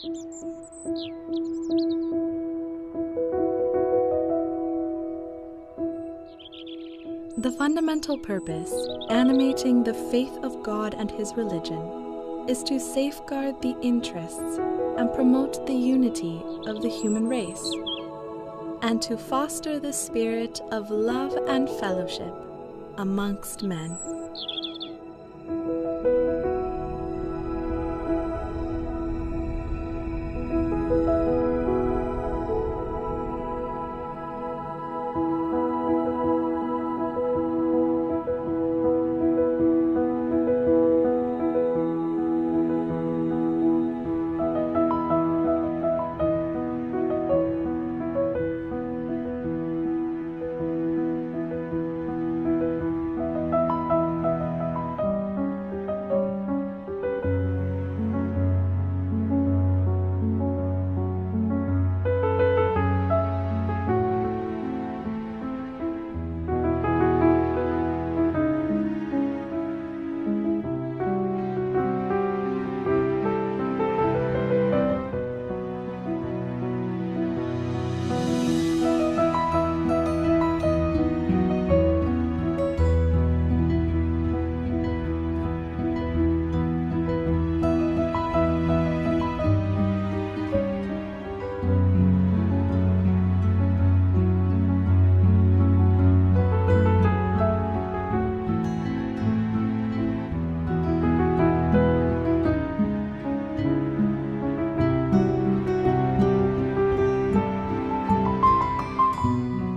The fundamental purpose animating the faith of God and His religion is to safeguard the interests and promote the unity of the human race, and to foster the spirit of love and fellowship amongst men.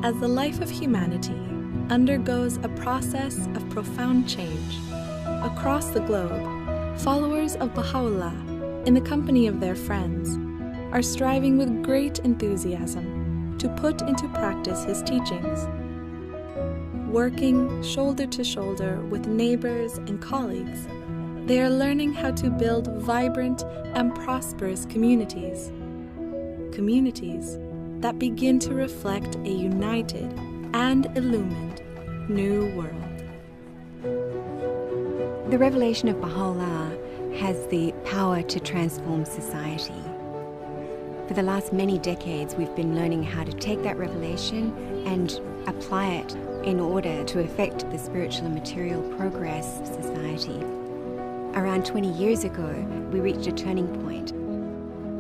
As the life of humanity undergoes a process of profound change, across the globe, followers of Baha'u'llah, in the company of their friends, are striving with great enthusiasm to put into practice his teachings. Working shoulder to shoulder with neighbors and colleagues, they are learning how to build vibrant and prosperous communities. Communities that begin to reflect a united and illumined new world. The revelation of Baha'u'llah has the power to transform society. For the last many decades, we've been learning how to take that revelation and apply it in order to effect the spiritual and material progress of society. Around 20 years ago, we reached a turning point.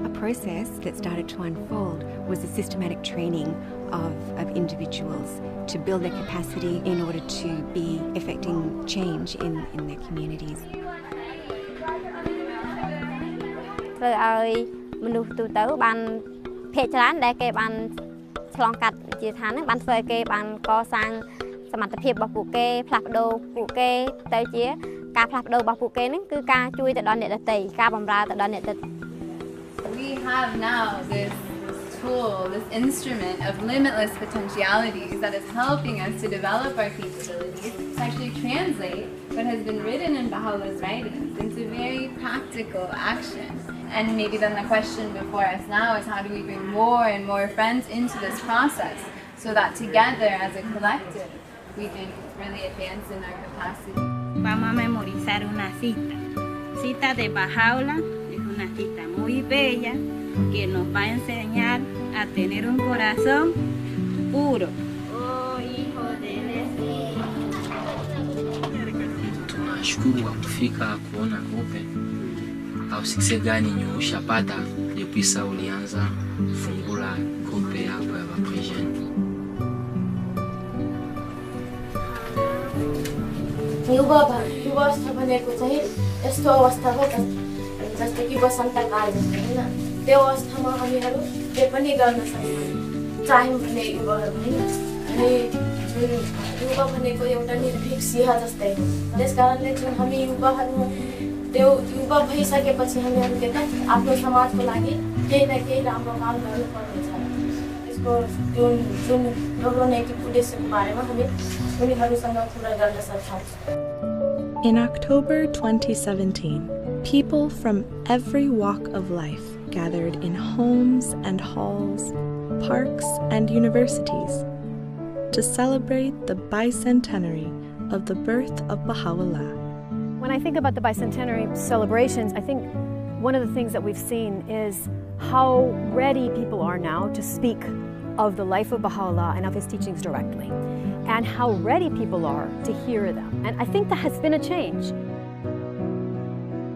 A process that started to unfold was a systematic training of individuals to build their capacity in order to be effecting change in their communities. ធ្វើឲ្យមនុស្សទូទៅបានភាគច្រើនដែលគេបានឆ្លងកាត់ជាឋានហ្នឹងបានធ្វើឲ្យគេបានកសាងសមត្ថភាពរបស់ពួកគេផ្លាស់ប្ដូរពួកគេទៅជាការផ្លាស់ប្ដូររបស់ពួកគេហ្នឹងគឺការជួយទៅដល់អ្នកដទៃការបម្រើទៅដល់អ្នកដទៃ We have now this tool, this instrument of limitless potentialities that is helping us to develop our capabilities to actually translate what has been written in Baha'u'llah's writings into very practical action. And maybe then the question before us now is how do we bring more and more friends into this process so that together as a collective we can really advance in our capacity. Vamos a memorizar una cita de Baha'u'llah. Una cita muy bella que nos va a enseñar a tener un corazón puro. Oh, hijo de Tunashukuru kwa kufika kuona kope au sikse gani ushapata depuis ulianza fungula kope yako ya vapregen. युवा भनेको चाहिँ यस्तो अवस्था हो जस्तो कि वसन्तकाल जस्तो हैन त्यो अवस्थामा हामीहरू जे पनि गर्न सक्छौं चाह्यौं भने युवाहरू हैन अनि जुन युवा भनेको एउटा निर्भीक सिंह जस्तै हो त्यसकारणले जुन हामी युवाहरू त्यो युवा भइसकेपछि हामीहरूले त आफ्नो समाजको लागि केही न केही राम्रो काम गर्नुपर्ने छ त्यसको जुन हाम्रो नैतिक उद्देश्यको बारेमा हामी उनीहरूसँग कुरा गर्न सक्छौं. In October 2017, people from every walk of life gathered in homes and halls, parks and universities to celebrate the bicentenary of the birth of Baha'u'llah. When I think about the bicentenary celebrations, I think one of the things that we've seen is how ready people are now to speak of the life of Baha'u'llah and of his teachings directly, and how ready people are to hear them. And I think that has been a change.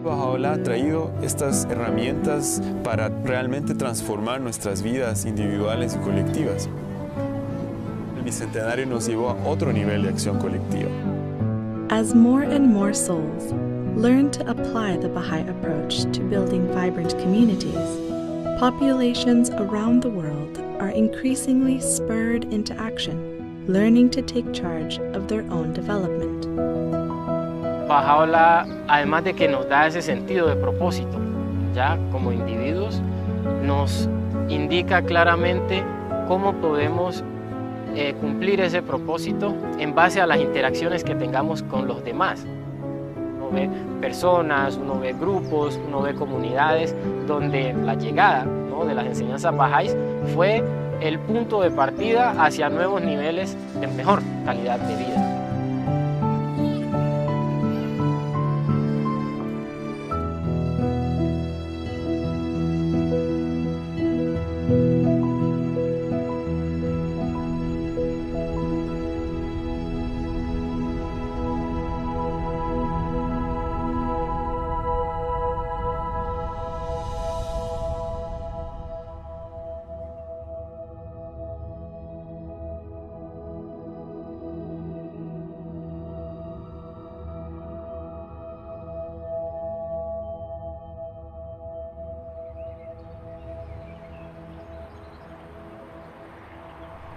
Baha'u'llah ha traído estas herramientas para realmente transformar nuestras vidas individuales y colectivas. El Bicentenario nos llevó a otro nivel de acción colectiva. As more and more souls learn to apply the Baha'i approach to building vibrant communities, populations around the world are increasingly spurred into action, learning to take charge of their own development. Baha'u'llah, además de que nos da ese sentido de propósito, ya como individuos, nos indica claramente cómo podemos cumplir ese propósito en base a las interacciones que tengamos con los demás. Uno ve personas, uno ve grupos, uno ve comunidades donde la llegada, ¿no?, de las enseñanzas Baha'is fue el punto de partida hacia nuevos niveles de mejor calidad de vida.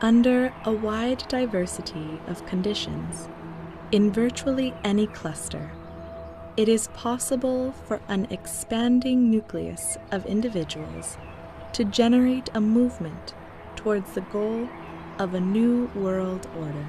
Under a wide diversity of conditions, in virtually any cluster, it is possible for an expanding nucleus of individuals to generate a movement towards the goal of a new world order.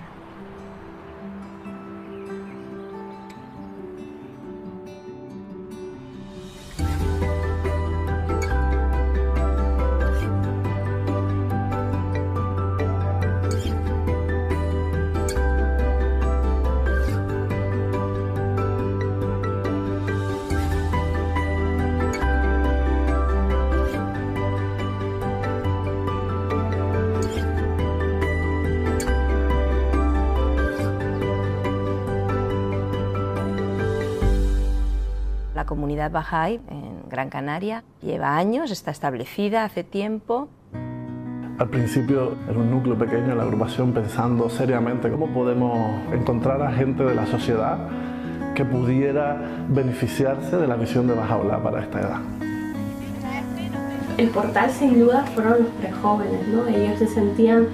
La comunidad Baha'i en Gran Canaria lleva años, está establecida hace tiempo. Al principio era un núcleo pequeño, la agrupación, pensando seriamente cómo podemos encontrar a gente de la sociedad que pudiera beneficiarse de la visión de Baha'u'llah para esta edad. El portal sin duda fueron los prejóvenes, ¿no? Ellos se sentían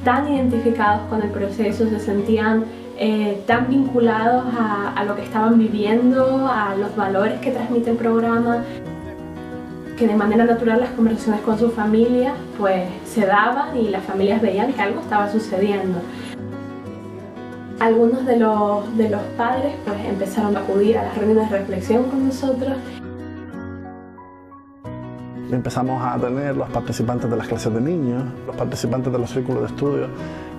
tan identificados con el proceso, se sentían tan vinculados a lo que estaban viviendo, a los valores que transmite el programa, que de manera natural las conversaciones con sus familias pues se daban y las familias veían que algo estaba sucediendo. Algunos de los padres pues empezaron a acudir a las reuniones de reflexión con nosotros. Empezamos a tener los participantes de las clases de niños, los participantes de los círculos de estudio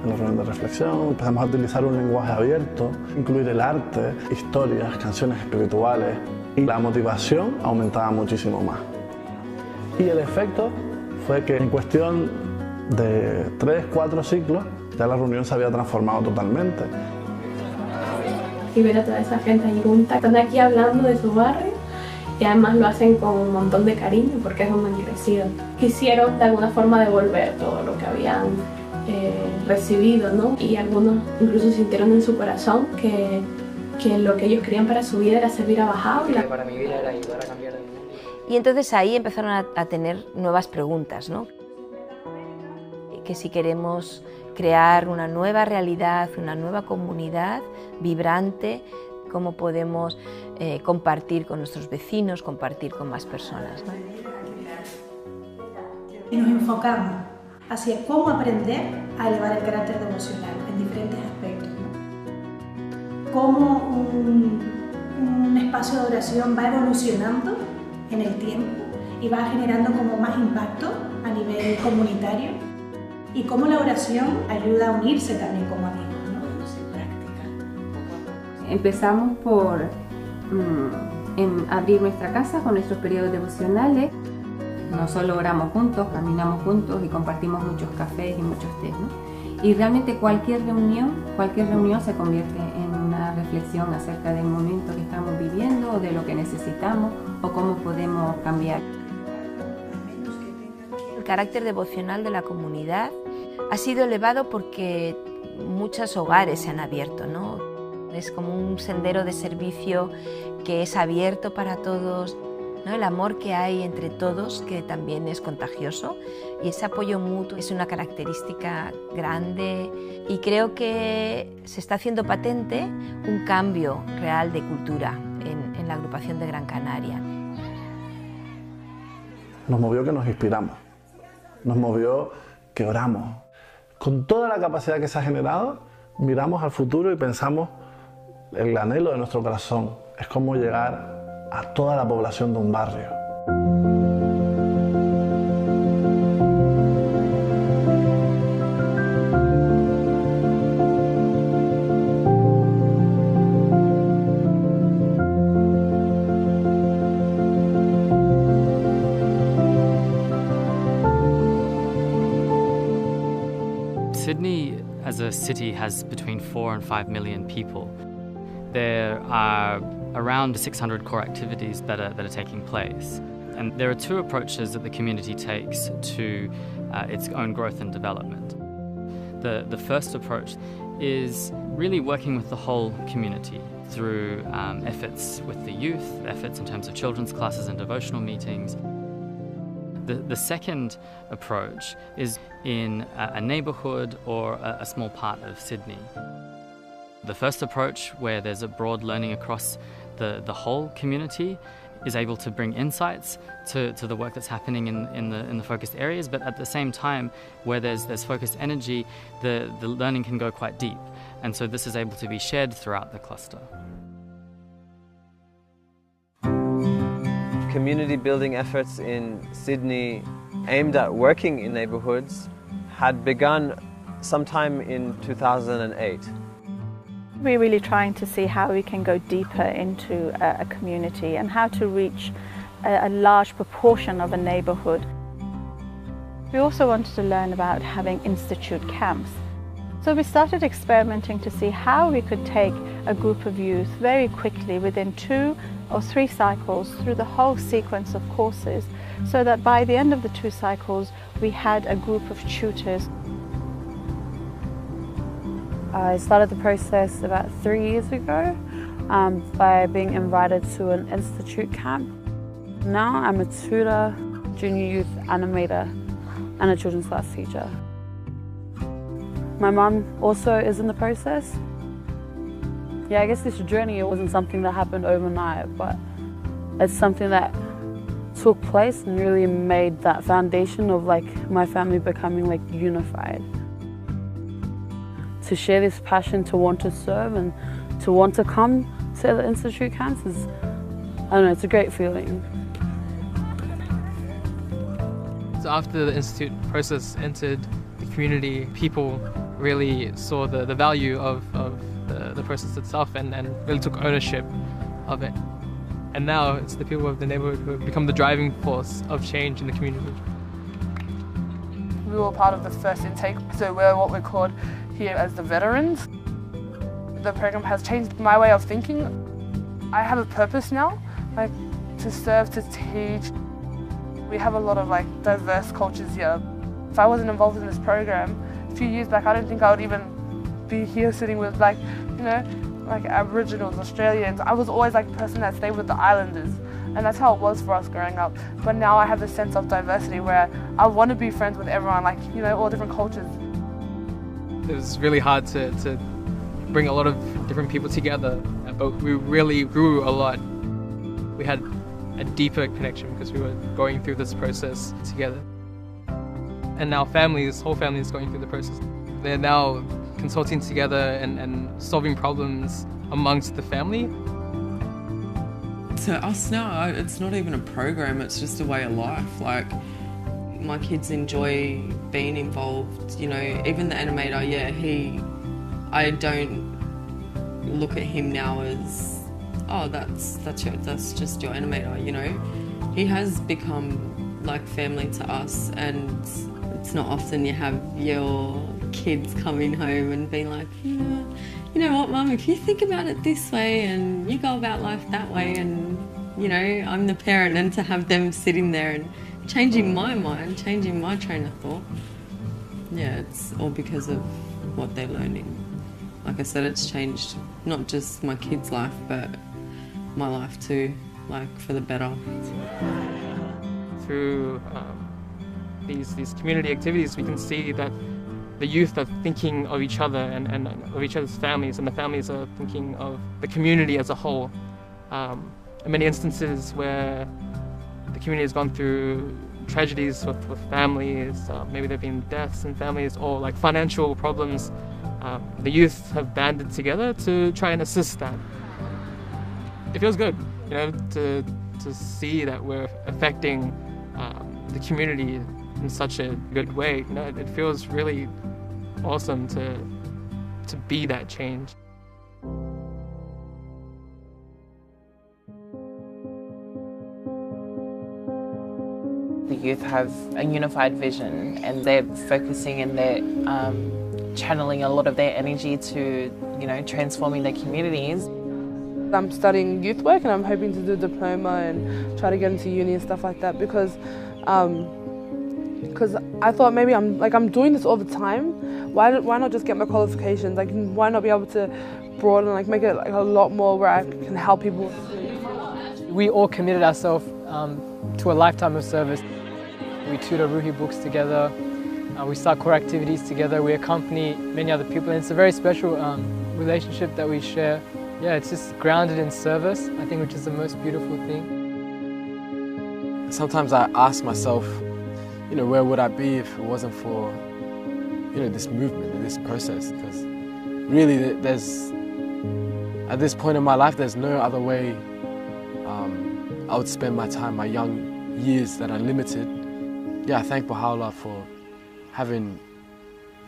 en la reunión de reflexión. Empezamos a utilizar un lenguaje abierto, incluir el arte, historias, canciones espirituales, y la motivación aumentaba muchísimo más. Y el efecto fue que en cuestión de 3-4 ciclos ya la reunión se había transformado totalmente. Y ver a toda esa gente ahí junta, están aquí hablando de su barrio y además lo hacen con un montón de cariño porque es donde han crecido. Quisieron de alguna forma devolver todo lo que habían recibido, ¿no? Y algunos incluso sintieron en su corazón que lo que ellos querían para su vida era servir a Baha'u'llah. Para mi vida era ayudar a cambiar el mundo. Y entonces ahí empezaron a tener nuevas preguntas, ¿no? Que si queremos crear una nueva realidad, una nueva comunidad vibrante, cómo podemos compartir con nuestros vecinos, compartir con más personas, ¿no? Y nos enfocamos hacia cómo aprender a elevar el carácter devocional en diferentes aspectos, ¿no? Cómo un espacio de oración va evolucionando en el tiempo y va generando como más impacto a nivel comunitario, y cómo la oración ayuda a unirse también como amigos, ¿no? Empezamos por en abrir nuestra casa con nuestros periodos devocionales. No solo oramos juntos, caminamos juntos y compartimos muchos cafés y muchos tés, ¿no? Y realmente cualquier reunión se convierte en una reflexión acerca del momento que estamos viviendo, o de lo que necesitamos, o cómo podemos cambiar. El carácter devocional de la comunidad ha sido elevado porque muchos hogares se han abierto, ¿no? Es como un sendero de servicio que es abierto para todos, ¿no? El amor que hay entre todos, que también es contagioso, y ese apoyo mutuo es una característica grande, y creo que se está haciendo patente un cambio real de cultura en la agrupación de Gran Canaria. Nos movió que nos inspiramos, nos movió que oramos. Con toda la capacidad que se ha generado, miramos al futuro y pensamos el anhelo de nuestro corazón es cómo llegar a toda la población de un barrio. Sydney as a city has between 4 and 5 million people. There are around 600 core activities that are taking place. And there are two approaches that the community takes to its own growth and development. The first approach is really working with the whole community through efforts with the youth, efforts in terms of children's classes and devotional meetings. The second approach is in a neighbourhood or a small part of Sydney. The first approach, where there's a broad learning across the whole community, is able to bring insights to the work that's happening in the focused areas, but at the same time, where there's focused energy, the learning can go quite deep. And so this is able to be shared throughout the cluster. Community building efforts in Sydney aimed at working in neighbourhoods had begun sometime in 2008. We're really trying to see how we can go deeper into a community and how to reach a large proportion of a neighbourhood. We also wanted to learn about having institute camps. So we started experimenting to see how we could take a group of youth very quickly within 2 or 3 cycles through the whole sequence of courses, so that by the end of the 2 cycles we had a group of tutors. I started the process about 3 years ago by being invited to an institute camp. Now I'm a tutor, junior youth animator and a children's class teacher. My mum also is in the process. Yeah, I guess this journey, it wasn't something that happened overnight, but it's something that took place and really made that foundation of like my family becoming like unified. To share this passion to want to serve and to want to come to the institute camps is, I don't know, it's a great feeling. So after the institute process entered the community, people really saw the value of the process itself and really took ownership of it. And now it's the people of the neighbourhood who have become the driving force of change in the community. We were part of the first intake, so we're what we're called here as the veterans. The program has changed my way of thinking. I have a purpose now, like to serve, to teach. We have a lot of like diverse cultures here. If I wasn't involved in this program a few years back, I don't think I would even be here sitting with like, you know, like Aboriginals, Australians. I was always like the person that stayed with the islanders, and that's how it was for us growing up. But now I have this sense of diversity where I want to be friends with everyone, like, you know, all different cultures. It was really hard to bring a lot of different people together, but we really grew a lot. We had a deeper connection because we were going through this process together. And now whole family is going through the process. They're now consulting together and solving problems amongst the family. To us now, it's not even a program, it's just a way of life. Like, my kids enjoy being involved, you know, even the animator, yeah, I don't look at him now as oh, that's just your animator, you know. He has become like family to us, and it's not often you have your kids coming home and being like, you know what, Mum, if you think about it this way and you go about life that way, and you know, I'm the parent, and to have them sitting there and changing my mind, changing my train of thought. Yeah, it's all because of what they're learning. Like I said, it's changed not just my kids' life, but my life too, like for the better. Through these community activities, we can see that the youth are thinking of each other and of each other's families, and the families are thinking of the community as a whole. In many instances where the community has gone through tragedies with families, maybe there have been deaths in families or like financial problems, the youth have banded together to try and assist that. It feels good, you know, to see that we're affecting the community in such a good way. You know, it feels really awesome to be that change. The youth have a unified vision, and they're focusing and they're channeling a lot of their energy to, you know, transforming their communities. I'm studying youth work, and I'm hoping to do a diploma and try to get into uni and stuff like that, because I thought maybe I'm doing this all the time. Why not just get my qualifications? Like, why not be able to broaden, like make it like a lot more where I can help people? We all committed ourselves to a lifetime of service. We tutor Ruhi books together, we start core activities together, we accompany many other people, and it's a very special relationship that we share. Yeah, it's just grounded in service, I think, which is the most beautiful thing. Sometimes I ask myself, you know, where would I be if it wasn't for, you know, this movement and this process? Because really, at this point in my life, there's no other way I would spend my time, my young years that are limited. Yeah, I thank Baha'u'llah for having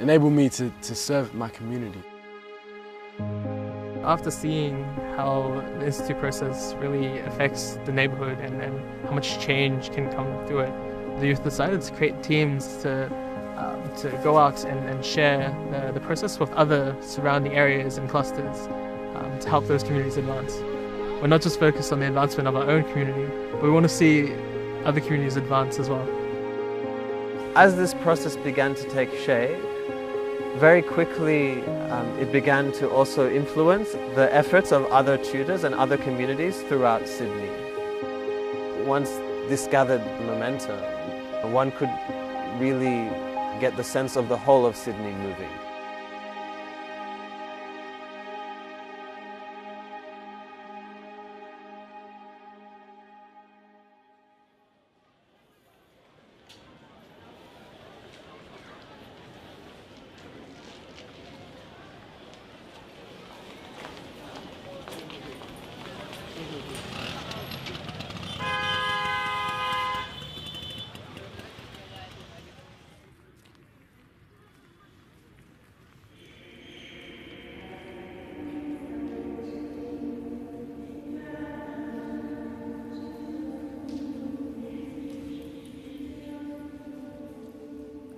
enabled me to serve my community. After seeing how the Institute process really affects the neighborhood and how much change can come through it, the youth decided to create teams to go out and share the process with other surrounding areas and clusters to help those communities advance. We're not just focused on the advancement of our own community, but we want to see other communities advance as well. As this process began to take shape, very quickly it began to also influence the efforts of other tutors and other communities throughout Sydney. Once this gathered momentum, one could really get the sense of the whole of Sydney moving.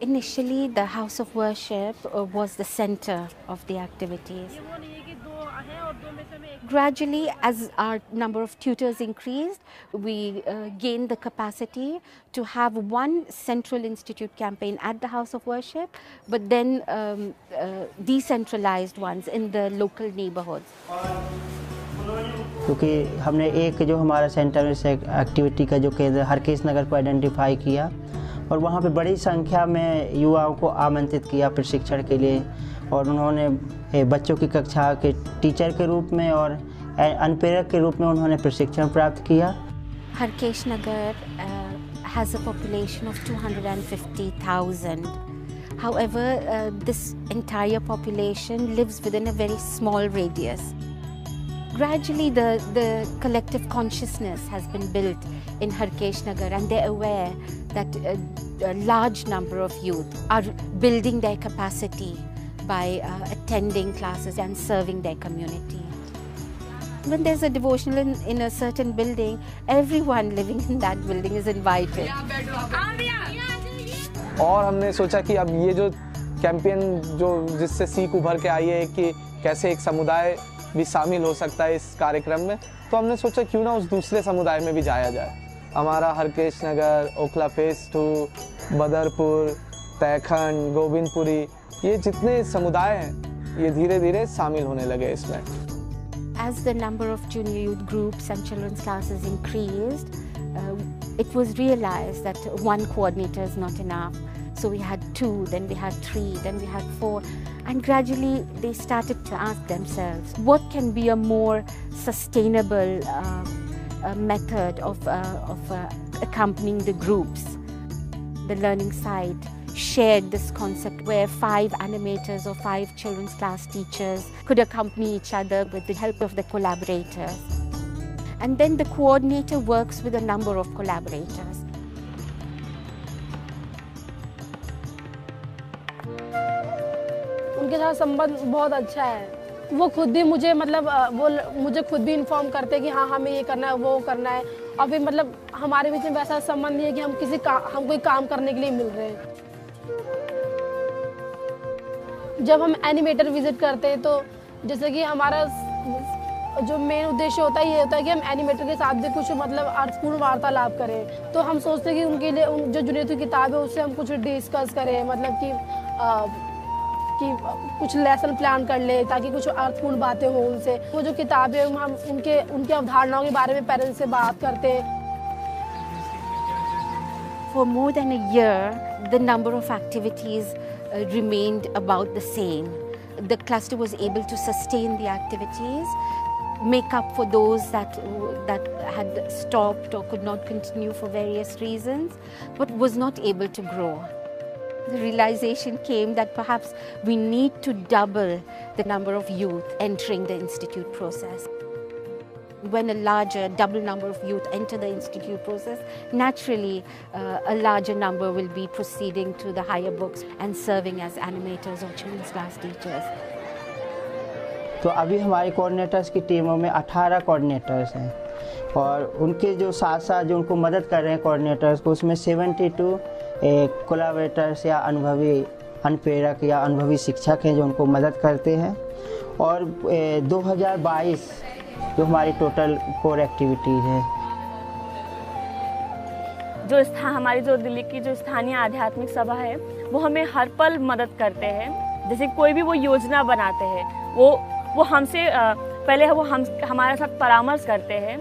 Initially, the house of worship was the center of the activities. Gradually, as our number of tutors increased, we gained the capacity to have one central institute campaign at the house of worship, but then decentralized ones in the local neighborhoods. क्योंकि हमने एक जो हमारा centre से activity का जो केंद्र हरकेश नगर को आइडेंटिफाई किया और वहाँ पे बड़ी संख्या में युवाओं को आमंत्रित किया प्रशिक्षण के लिए, और उन्होंने बच्चों की कक्षा के टीचर के रूप में और अनुप्रेरक के रूप में उन्होंने प्रशिक्षण प्राप्त किया। हरकेश नगर has a population of 250,000. However, this entire population lives within a very small radius. Gradually, the collective consciousness has been built in Harkesh Nagar, and they're aware that a large number of youth are building their capacity by attending classes and serving their community. When there's a devotional in a certain building, everyone living in that building is invited. और हमने सोचा कि अब ये जो campaign जो जिससे सीख उभर के आई है कि कैसे एक समुदाय भी शामिल हो सकता है इस कार्यक्रम में, तो हमने सोचा क्यों ना उस दूसरे समुदाय में भी जाया जाए। हमारा हरकेश नगर, ओखला फेज 2, बदरपुर, तैखंड, गोविंदपुरी, ये जितने समुदाय हैं ये धीरे धीरे शामिल होने लगे इसमें। As the number of junior youth groups and children's classes increased, it was realized that one coordinator is not enough. So we had 2, then we had 3, then we had 4, and gradually they started to ask themselves, what can be a more sustainable method of accompanying the groups? The learning side shared this concept where 5 animators or 5 children's class teachers could accompany each other with the help of the collaborators. And then the coordinator works with a number of collaborators. उनके साथ संबंध बहुत अच्छा है। वो खुद भी मुझे वो मुझे खुद भी इन्फॉर्म करते हैं कि हाँ हमें ये करना है, वो करना है, और फिर हमारे बीच में वैसा संबंध नहीं है कि हम कोई काम करने के लिए मिल रहे हैं। जब हम एनिमेटर विजिट करते हैं तो जैसे कि हमारा जो मेन उद्देश्य होता है ये होता है कि हम एनिमेटर के साथ भी कुछ अर्थपूर्ण वार्तालाप करें। तो हम सोचते हैं कि उनके लिए जो जुनियर की किताब है उससे हम कुछ डिस्कस करें, कि कुछ लेसन प्लान कर ले ताकि कुछ अर्थपूर्ण बातें हों उनसे। वो जो किताब है हम उनके अवधारणाओं के बारे में पेरेंट्स से बात करते हैं। For more than a year, the number of activities remained about the same. The cluster was able to sustain the activities, make up for those that had stopped or could not continue for various reasons, but was not able to grow. The realization came that perhaps we need to double the number of youth entering the institute process. When a larger, double number of youth enter the institute process, naturally a larger number will be proceeding to the higher books and serving as animators or children's class teachers. तो अभी हमारे coordinators की टीमों में 18 coordinators हैं और उनके जो साथ साथ जो उनको मदद कर रहे हैं कोऑर्डिनेटर्स को, उसमें 72 कोलैबोरेटर्स या अनुभवी अनुप्रेरक या अनुभवी शिक्षक हैं जो उनको मदद करते हैं। और 2022 जो हमारी टोटल कोर एक्टिविटीज़ है। हमारी जो दिल्ली की जो स्थानीय आध्यात्मिक सभा है वो हमें हर पल मदद करते हैं। जैसे कोई भी वो योजना बनाते हैं वो हमसे पहले वो हमारे साथ परामर्श करते हैं।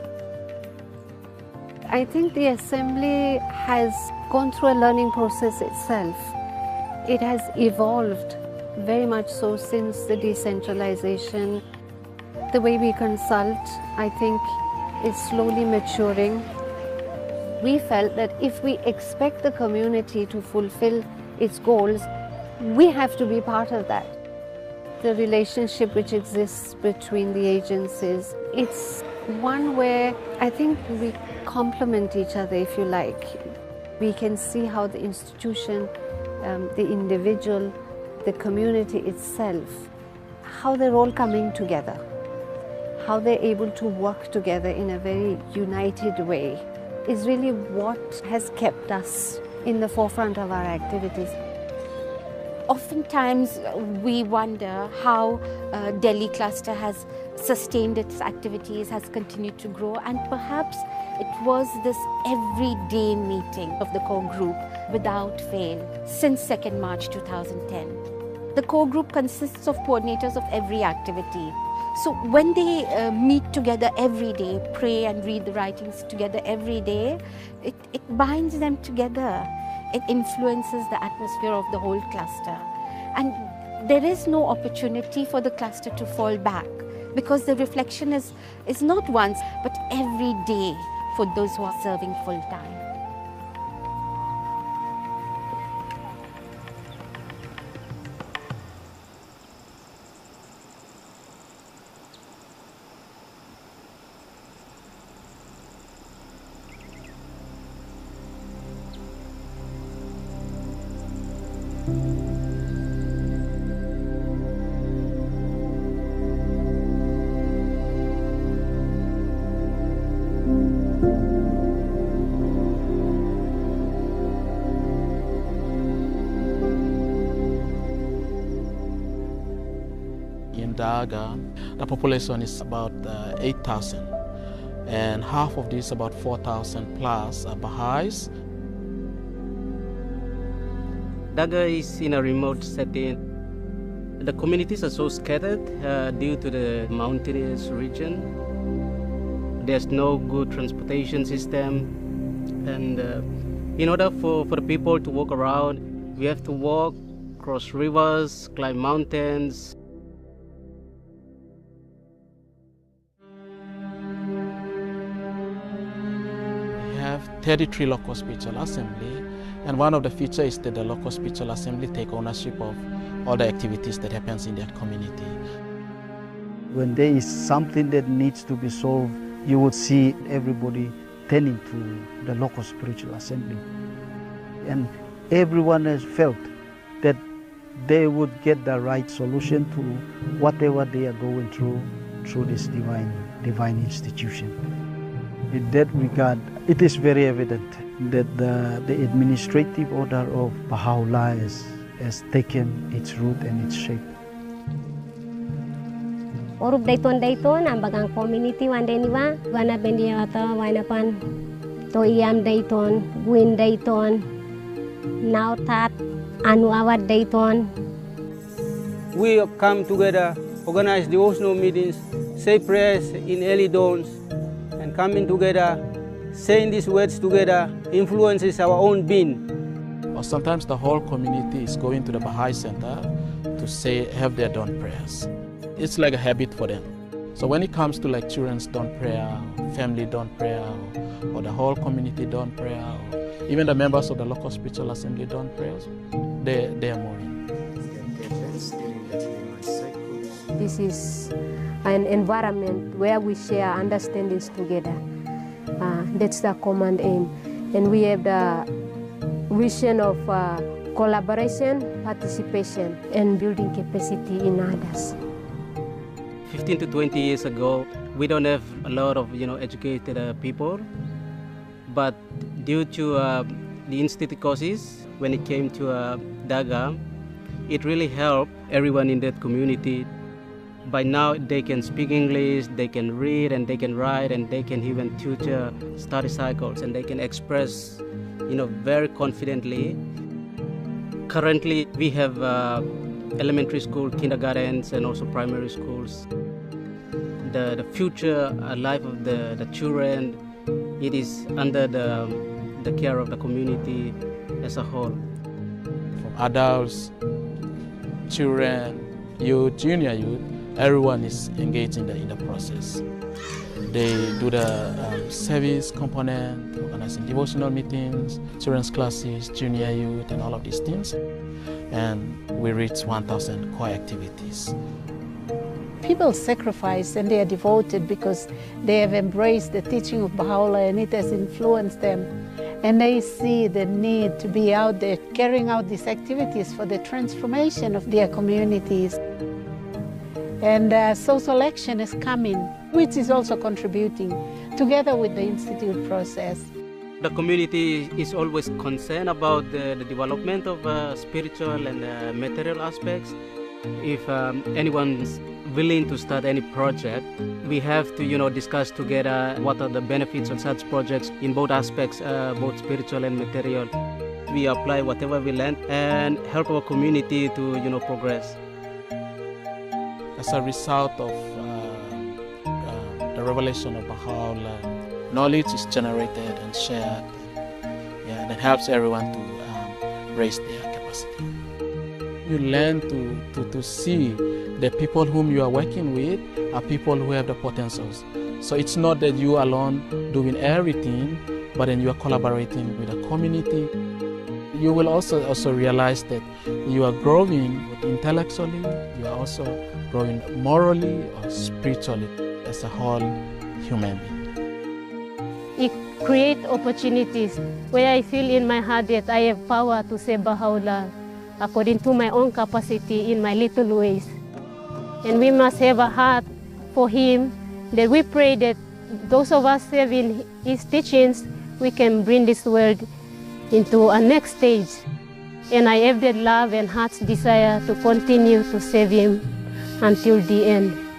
I think the assembly has gone through a learning process itself. It has evolved very much so since the decentralization. The way we consult, I think, is slowly maturing. We felt that if we expect the community to fulfill its goals, we have to be part of that. The relationship which exists between the agencies, it's one where I think we complement each other, if you like. We can see how the institution, the individual, the community itself, how they're all coming together, how they're able to work together in a very united way is really what has kept us in the forefront of our activities. Oftentimes we wonder how Delhi cluster has sustained its activities, has continued to grow, and perhaps it was this everyday meeting of the core group without fail since 2nd March 2010. The core group consists of coordinators of every activity. So when they meet together every day, pray and read the writings together every day, it binds them together. It influences the atmosphere of the whole cluster. And there is no opportunity for the cluster to fall back because the reflection is not once but every day for those who are serving full time. In Daga, the population is about 8,000, and half of this, about 4,000 plus, are Baha'is. Daga is in a remote setting. The communities are so scattered due to the mountainous region. There's no good transportation system, and in order for the people to walk around, we have to walk, cross rivers, climb mountains. We have 33 local spiritual assembly, and one of the features is that the local spiritual assembly take ownership of all the activities that happens in that community. When there is something that needs to be solved, you would see everybody turning to the local spiritual assembly. And everyone has felt that they would get the right solution to whatever they are going through this divine institution. In that regard, it is very evident that the administrative order of Baha'u'llah has taken its root and its shape. Orup Dayton ang bagang community wande niwa wana bendia ata wana pan Toyam Dayton, Gwyn Dayton, Nautat, Anu Awad Dayton. We come together, organize devotional meetings, say prayers in early dawns, and coming together, saying these words together influences our own being. Or sometimes the whole community is going to the Baha'i Center to have their dawn prayers. It's like a habit for them. So when it comes to like children's dawn prayer, family dawn prayer, or the whole community dawn prayer, or even the members of the local spiritual assembly dawn prayers, they are more in. This is an environment where we share understandings together. That's the common aim. And we have the vision of collaboration, participation, and building capacity in others. 15 to 20 years ago, we don't have a lot of educated people, but due to the institute courses, when it came to Daga, it really helped everyone in that community. By now, they can speak English, they can read, and they can write, and they can even tutor study cycles, and they can express, very confidently. Currently, we have elementary school, kindergartens, and also primary schools. The future life of the children, it is under the care of the community as a whole. From adults, children, youth, junior youth, everyone is engaged in the process. They do the service component, organizing devotional meetings, children's classes, junior youth, and all of these things. And we reach 1,000 core activities. People sacrifice and they are devoted because they have embraced the teaching of Baha'u'llah and it has influenced them. And they see the need to be out there carrying out these activities for the transformation of their communities. And social action is coming, which is also contributing together with the institute process. The community is always concerned about the development of spiritual and material aspects. If anyone's willing to start any project, we have to discuss together what are the benefits of such projects in both aspects, both spiritual and material. We apply whatever we learn and help our community to progress. As a result of the revelation of Baha'u'llah, knowledge is generated and shared, and it helps everyone to raise their capacity. You learn to see the people whom you are working with are people who have the potentials. So it's not that you alone doing everything, but then you are collaborating with the community. You will also realize that you are growing intellectually, you are also growing morally or spiritually as a whole human being. It creates opportunities where I feel in my heart that I have power to serve Baha'u'llah according to my own capacity in my little ways. And we must have a heart for him, that we pray that those of us serving his teachings, we can bring this world into a next stage. And I have that love and heart's desire to continue to serve him until the end.